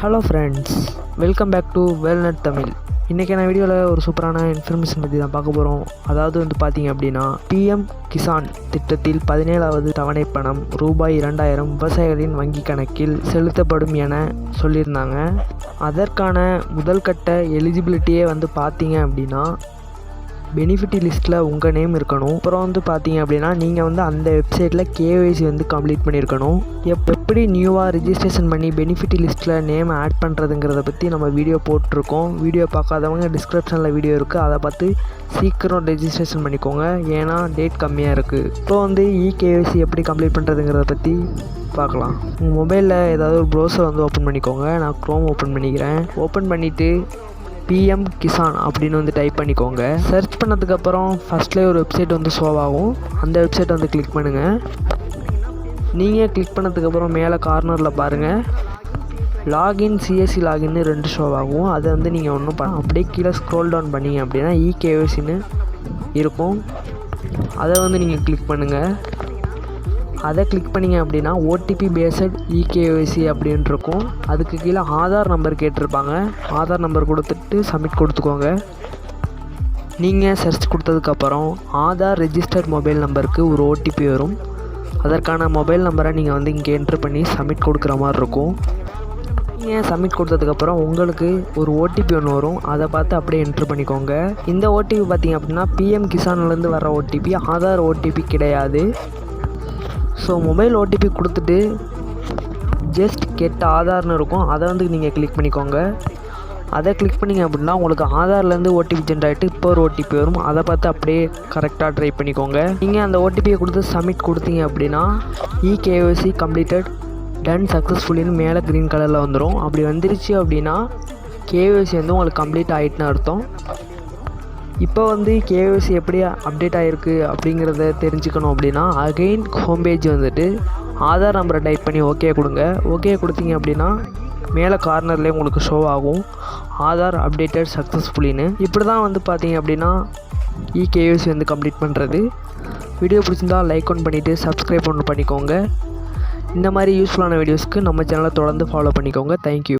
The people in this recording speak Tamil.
Hello friends, welcome back to Wellnet Tamil. இன்றைக்கான வீடியோவில் ஒரு சூப்பரான இன்ஃபர்மேஷன் பற்றி தான் பார்க்க போகிறோம். அதாவது பார்த்தீங்க அப்படின்னா, பிஎம் கிசான் திட்டத்தில் 17வது தவணை பணம் ரூபாய் 2000 விவசாயிகளின் வங்கி கணக்கில் செலுத்தப்படும் என சொல்லியிருந்தாங்க. அதற்கான முதல் கட்ட எலிஜிபிலிட்டியே பார்த்தீங்க அப்படின்னா, பெனிஃபிட் லிஸ்ட்டில் உங்கள் நேம் இருக்கணும். அப்புறம் பார்த்தீங்க அப்படின்னா, நீங்கள் அந்த வெப்சைட்டில் கேஒய்சி கம்ப்ளீட் பண்ணியிருக்கணும். எப்படி நியூவாக ரிஜிஸ்ட்ரேஷன் பண்ணி பெனிஃபிட் லிஸ்ட்டில் நேம் ஆட் பண்ணுறதுங்கிறத பற்றி நம்ம வீடியோ போட்டிருக்கோம். வீடியோ பார்க்காதவங்க டிஸ்கிரிப்ஷனில் வீடியோ இருக்குது, அதை பார்த்து சீக்கிரம் ரெஜிஸ்ட்ரேஷன் பண்ணிக்கோங்க. ஏன்னா டேட் கம்மியாக இருக்குது. இப்போ இகேஒய்சி எப்படி கம்ப்ளீட் பண்ணுறதுங்கிறத பற்றி பார்க்கலாம். உங்கள் மொபைலில் ஏதாவது ஒரு ப்ரௌசர் ஓப்பன் பண்ணிக்கோங்க. நான் க்ரோம் ஓப்பன் பண்ணிக்கிறேன். ஓப்பன் பண்ணிவிட்டு பிஎம் கிசான் அப்படின்னு டைப் பண்ணிக்கோங்க. சர்ச் பண்ணதுக்கப்புறம் ஃபஸ்ட்லேயே ஒரு வெப்சைட் ஷோ ஆகும். அந்த வெப்சைட்டை கிளிக் பண்ணுங்கள். நீங்கள் கிளிக் பண்ணதுக்கப்புறம் மேலே கார்னரில் பாருங்கள், லாகின் சிஎஸ்சி லாகின்னு 2 ஷோ ஆகும். அதை நீங்கள் ஒன்றும் அப்படியே கீழே ஸ்க்ரோல் டவுன் பண்ணிங்க அப்படின்னா இகேஒய்சின்னு இருக்கும். அதை நீங்கள் கிளிக் பண்ணுங்கள். அதை கிளிக் பண்ணிங்க அப்படின்னா ஓடிபி பேஸ்ட் இகேஒய்சி அப்படின்னு இருக்கும். அதுக்கு கீழே ஆதார் நம்பர் கேட்டிருப்பாங்க. ஆதார் நம்பர் கொடுத்துட்டு சப்மிட் கொடுத்துக்கோங்க. நீங்கள் சர்ச் கொடுத்ததுக்கப்புறம் ஆதார் ரெஜிஸ்டர்ட் மொபைல் நம்பருக்கு ஒரு ஓடிபி வரும். அதற்கான மொபைல் நம்பரை நீங்கள் இங்கே என்ட்ரு பண்ணி சப்மிட் கொடுக்குற மாதிரி இருக்கும். நீங்கள் சப்மிட் கொடுத்ததுக்கப்புறம் உங்களுக்கு ஒரு ஓடிபி ஒன்று வரும். அதை பார்த்து அப்படியே என்ட்ரு பண்ணிக்கோங்க. இந்த ஓடிபி பார்த்திங்க அப்படின்னா பிஎம் கிசான்லேருந்து வர ஓடிபி, ஆதார் ஓடிபி கிடையாது. ஸோ மொபைல் ஓடிபி கொடுத்துட்டு ஜஸ்ட் கெட் ஆதார்னு இருக்கும். அதை நீங்கள் கிளிக் பண்ணிக்கோங்க. அதை கிளிக் பண்ணிங்க அப்படின்னா உங்களுக்கு ஆதார்லேருந்து ஓடிபி ஜென்ரேட் ஆகிட்டு இப்போ ஒரு ஓடிபி வரும். அதை பார்த்து அப்படியே கரெக்டாக ட்ரை பண்ணிக்கோங்க. நீங்கள் அந்த ஓடிபியை கொடுத்து சப்மிட் கொடுத்தீங்க அப்படின்னா இகேஒய்சி கம்ப்ளீட்டட் டன் சக்ஸஸ்ஃபுல்லின்னு மேலே க்ரீன் கலரில் வந்துடும். அப்படி வந்துருச்சு அப்படின்னா கேஒய்சி உங்களுக்கு கம்ப்ளீட் ஆகிட்டுன்னு அர்த்தம். இப்போ கேஒய்சி எப்படி அப்டேட் ஆகிருக்கு அப்படிங்கிறத தெரிஞ்சுக்கணும் அப்படின்னா, அகெயின் ஹோம் பேஜ் ஆதார் நம்பரை டைப் பண்ணி ஓகே கொடுங்க. ஓகே கொடுத்தீங்க அப்படின்னா மேலே கார்னர்லேயே உங்களுக்கு ஷோ ஆகும் ஆதார் அப்டேட்டட் சக்ஸஸ்ஃபுல்லின்னு. இப்படி தான் பார்த்தீங்க அப்படின்னா இகேஒய்சி கம்ப்ளீட் பண்ணுறது. வீடியோ பிடிச்சிருந்தால் லைக் ஒன்று பண்ணிவிட்டு சப்ஸ்கிரைப் ஒன்று பண்ணிக்கோங்க. இந்த மாதிரி யூஸ்ஃபுல்லான வீடியோஸ்க்கு நம்ம சேனலை தொடர்ந்து ஃபாலோ பண்ணிக்கோங்க. தேங்க்யூ.